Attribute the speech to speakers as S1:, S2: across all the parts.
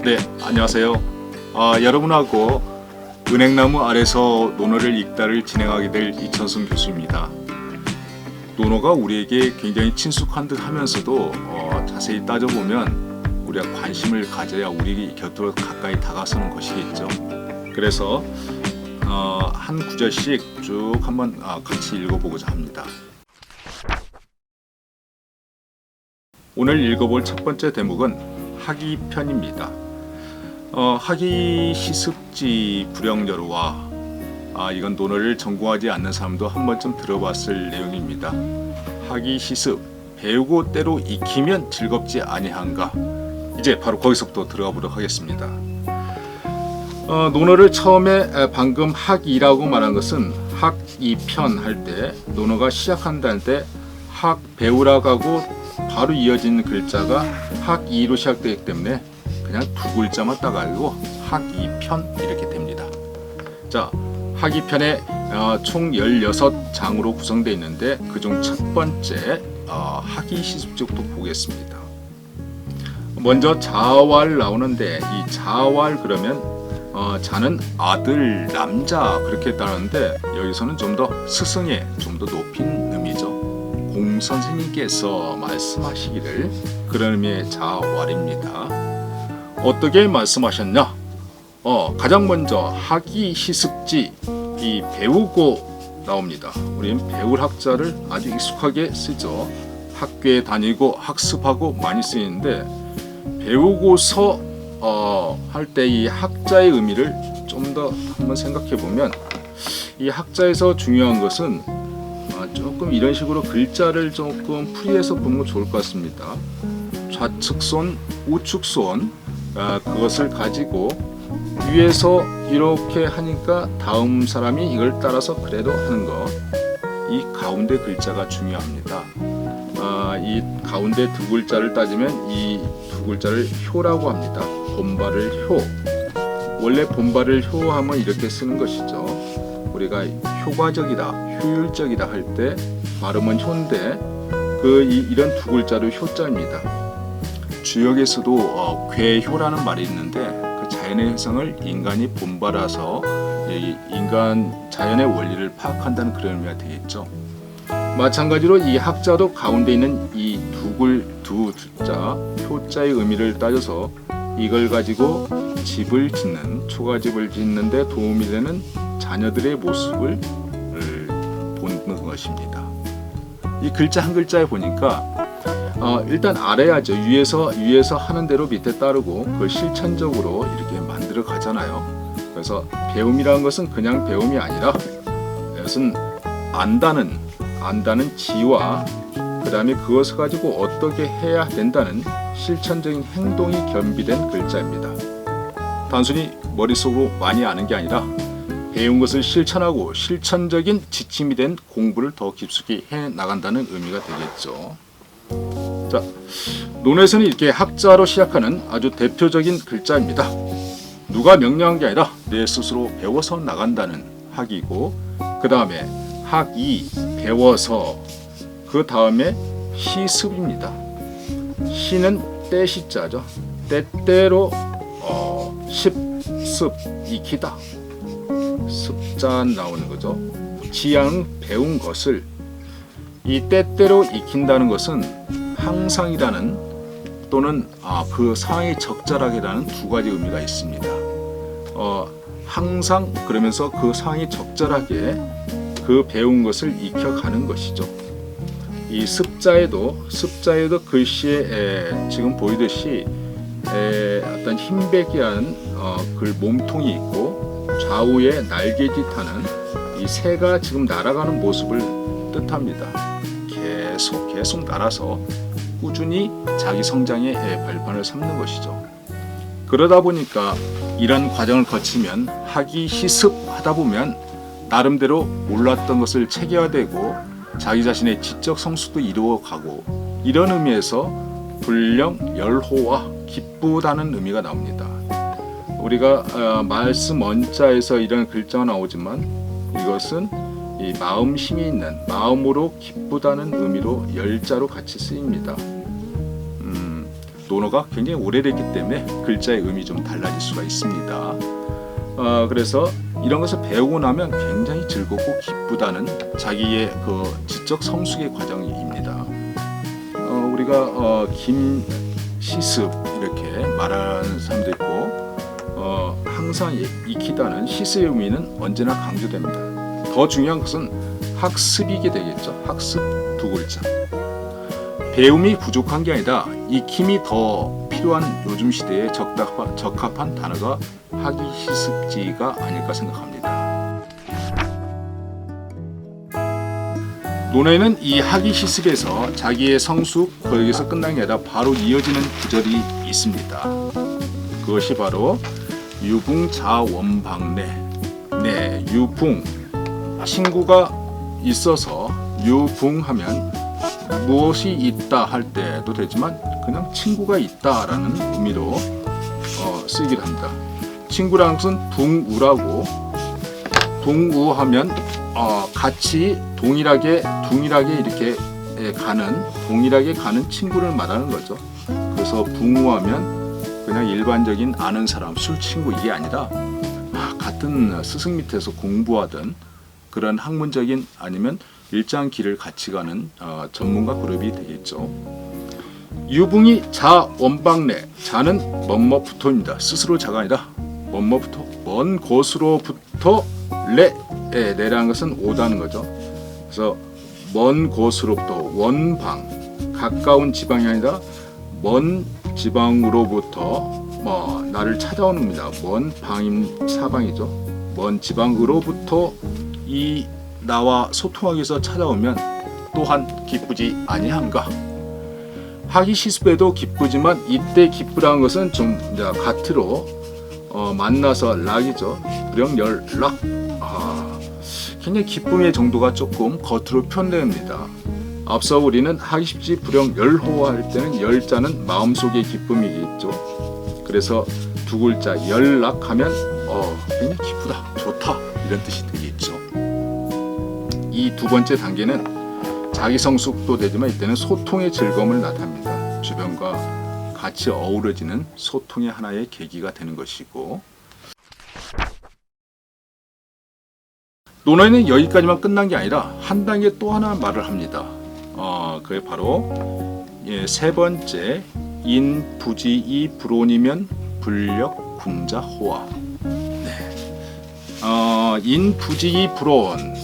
S1: 네, 안녕하세요. 여러분하고 은행나무 아래서 논어를 읽다를 진행하게 될 이천승 교수입니다. 논어가 우리에게 굉장히 친숙한 듯 하면서도 자세히 따져보면 우리가 관심을 가져야 우리 곁으로 가까이 다가서는 것이겠죠. 그래서 한 구절씩 쭉 한번 같이 읽어보고자 합니다. 오늘 읽어볼 첫 번째 대목은 학이편입니다. 학이 시습지 불영여로와 이건 논어를 전공하지 않는 사람도 한 번쯤 들어봤을 내용입니다. 학이 시습, 배우고 때로 익히면 즐겁지 아니한가. 이제 바로 거기서부터 들어가 보도록 하겠습니다. 논어를 처음에 방금 학이라고 말한 것은 학이편 할 때 논어가 시작한다는 때 학 배우라고 하고 바로 이어지는 글자가 학이로 시작되기 때문에 그냥 두 글자만 따가지고 학이편 이렇게 됩니다. 자, 학이편에 총 16장으로 구성되어 있는데 그중 첫 번째 학이시습지부터 보겠습니다. 먼저 자왈 나오는데 이 자왈 그러면 자는 아들, 남자 그렇게 따르는데 여기서는 좀 더 스승의 좀 더 높인 의미죠. 공 선생님께서 말씀하시기를 그런 의미의 자왈입니다. 어떻게 말씀하셨냐? 가장 먼저 학이 시습지 이 배우고 나옵니다. 우리는 배울 학자를 아주 익숙하게 쓰죠. 학교에 다니고 학습하고 많이 쓰이는데 배우고서 할 때 이 학자의 의미를 좀 더 한번 생각해 보면 이 학자에서 중요한 것은 조금 이런 식으로 글자를 조금 풀이해서 보면 좋을 것 같습니다. 좌측손, 우측손 그것을 가지고 위에서 이렇게 하니까 다음 사람이 이걸 따라서 그래도 하는 것. 이 가운데 글자가 중요합니다. 이 가운데 두 글자를 따지면 이 두 글자를 효라고 합니다. 본발을 효. 원래 본발을 효하면 이렇게 쓰는 것이죠. 우리가 효과적이다, 효율적이다 할 때 발음은 효인데 이런 두 글자로 효자입니다. 주역에서도 괴효라는 말이 있는데 그 자연의 현상을 인간이 본받아서 인간 자연의 원리를 파악한다는 그런 의미가 되겠죠. 마찬가지로 이 학자도 가운데 있는 이 두 자 효자의 의미를 따져서 이걸 가지고 집을 짓는 초가집을 짓는데 도움이 되는 자녀들의 모습을 보는 것입니다. 이 글자 한 글자에 보니까 일단 알아야죠. 위에서 하는 대로 밑에 따르고 그걸 실천적으로 이렇게 만들어 가잖아요. 그래서 배움이라는 것은 그냥 배움이 아니라 이것은 안다는 지와 그 다음에 그것을 가지고 어떻게 해야 된다는 실천적인 행동이 겸비된 글자입니다. 단순히 머릿속으로 많이 아는 게 아니라 배운 것을 실천하고 실천적인 지침이 된 공부를 더 깊숙이 해 나간다는 의미가 되겠죠. 자, 논어에서는 이렇게 학자로 시작하는 아주 대표적인 글자입니다. 누가 명령한 게 아니라 내 스스로 배워서 나간다는 학이고 그 다음에 학이 배워서 그 다음에 시습입니다. 시는 때시자죠. 때때로 습 익히다. 습자 나오는 거죠. 지양 배운 것을 이 때때로 익힌다는 것은 항상이라는 또는 그 상황이 적절하게라는 두 가지 의미가 있습니다. 항상 그러면서 그 상황이 적절하게 그 배운 것을 익혀가는 것이죠. 이 습자에도 글씨에 지금 보이듯이 어떤 흰백이한 글 몸통이 있고 좌우에 날개짓하는 이 새가 지금 날아가는 모습을 뜻합니다. 계속 날아서 꾸준히 자기 성장의 발판을 삼는 것이죠. 그러다 보니까 이런 과정을 거치면 학이 시습하다 보면 나름대로 몰랐던 것을 체계화되고 자기 자신의 지적 성숙도 이루어가고 이런 의미에서 불령 열호와 기쁘다는 의미가 나옵니다. 우리가 말씀 원자에서 이런 글자가 나오지만 이것은 이 마음 힘이 있는 마음으로 기쁘다는 의미로 열자로 같이 쓰입니다. 논어가 굉장히 오래됐기 때문에 글자의 의미 좀 달라질 수가 있습니다. 그래서 이런 것을 배우고 나면 굉장히 즐겁고 기쁘다는 자기의 그 지적 성숙의 과정입니다. 우리가 김시습 이렇게 말하는 사람도 있고 항상 익히다는 시습의 의미는 언제나 강조됩니다. 더 중요한 것은 학습이게 되겠죠. 학습 두 글자. 배움이 부족한 게 아니라 익힘이 더 필요한 요즘 시대에 적합한 단어가 학이시습지가 아닐까 생각합니다. 논어에는 이 학이시습에서 자기의 성숙 거기서 끝난 게 아니라 바로 이어지는 구절이 있습니다. 그것이 바로 유붕자원방내. 네, 유붕 친구가 있어서 유붕하면 무엇이 있다 할 때도 되지만 그냥 친구가 있다라는 의미로 쓰기를 합니다. 친구라는 것은 둥우라고, 둥우하면 같이 동일하게 이렇게 동일하게 가는 친구를 말하는 거죠. 그래서 붕우하면 그냥 일반적인 아는 사람, 술 친구 이게 아니라 같은 스승 밑에서 공부하던 그런 학문적인 아니면 일장 길을 같이 가는 전문가 그룹이 되겠죠. 유붕이 자 원방내. 자는 뭐뭐부터입니다. 스스로 자가 아니라 뭐뭐부터, 먼 곳으로부터 내라는 것은 오다는 거죠. 그래서 먼 곳으로부터, 원방 가까운 지방이 아니라 먼 지방으로부터 나를 찾아오는 겁니다. 먼 방임 사방이죠. 먼 지방으로부터 이 나와 소통하기 위해서 찾아오면 또한 기쁘지 아니한가. 학이시습에도 기쁘지만 이때 기쁘라는 것은 좀 gat으로 만나서 락이죠. 불영열락. 굉장히 기쁨의 정도가 조금 겉으로 표현됩니다. 앞서 우리는 학이시습지 불영열호화 할 때는 열자는 마음속의 기쁨이겠죠. 그래서 두 글자 열락하면 굉장히 기쁘다, 좋다 이런 뜻이 되겠죠. 이 두 번째 단계는 자기 성숙도 되지만 이때는 소통의 즐거움을 나타냅니다. 주변과 같이 어우러지는 소통의 하나의 계기가 되는 것이고, 논어에는 여기까지만 끝난 게 아니라 한 단계 또 하나 말을 합니다. 그게 바로 세 번째 인부지이 불온이면 불력 군자호화. 인부지이 불온.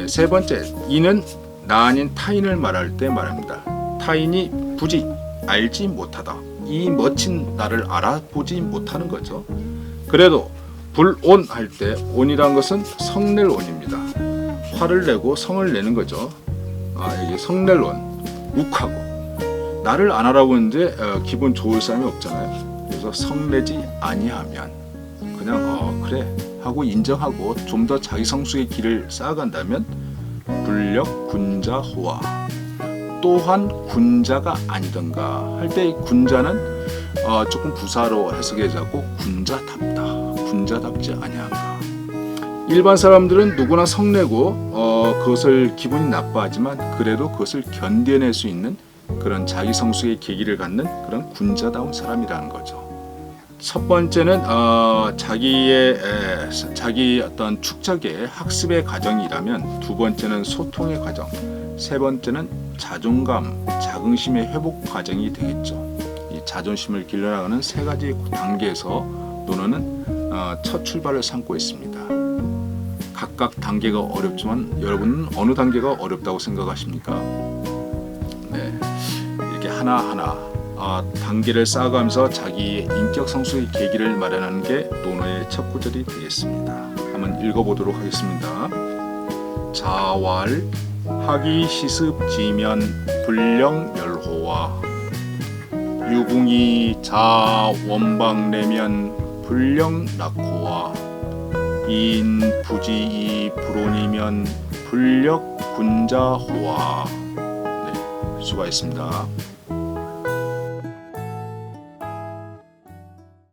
S1: 세 번째, 이는 나 아닌 타인을 말할 때 말합니다. 타인이 부지 알지 못하다. 이 멋진 나를 알아보지 못하는 거죠. 그래도 불온 할 때 온이란 것은 성낼 온입니다. 화를 내고 성을 내는 거죠. 여기 성낼 온, 욱하고 나를 안 알아보는데 기분 좋을 사람이 없잖아요. 그래서 성내지 아니하면 그냥 그래 하고 인정하고 좀 더 자기 성숙의 길을 쌓아간다면 불력 군자호화. 또한 군자가 아니던가 할 때 군자는 조금 부사로 해석해자고 군자답다, 군자답지 아니한가. 일반 사람들은 누구나 성내고 그것을 기분이 나빠하지만 그래도 그것을 견뎌낼 수 있는 그런 자기 성숙의 계기를 갖는 그런 군자다운 사람이라는 거죠. 첫 번째는 자기 어떤 축적의 학습의 과정이라면, 두 번째는 소통의 과정, 세 번째는 자존감, 자긍심의 회복 과정이 되겠죠. 이 자존심을 길러나가는 세 가지 단계에서 논어는 첫 출발을 삼고 있습니다. 각각 단계가 어렵지만 여러분은 어느 단계가 어렵다고 생각하십니까? 네, 이렇게 하나하나 단계를 쌓아가면서 자기의 인격 성숙의 계기를 마련하는 게 논어의 첫 구절이 되겠습니다. 한번 읽어보도록 하겠습니다. 자왈 학이시습지면 불령열호와 유붕이 자원방내면 불령락호와 인부지이 불온이면 불력군자호와. 네, 수고하셨습니다.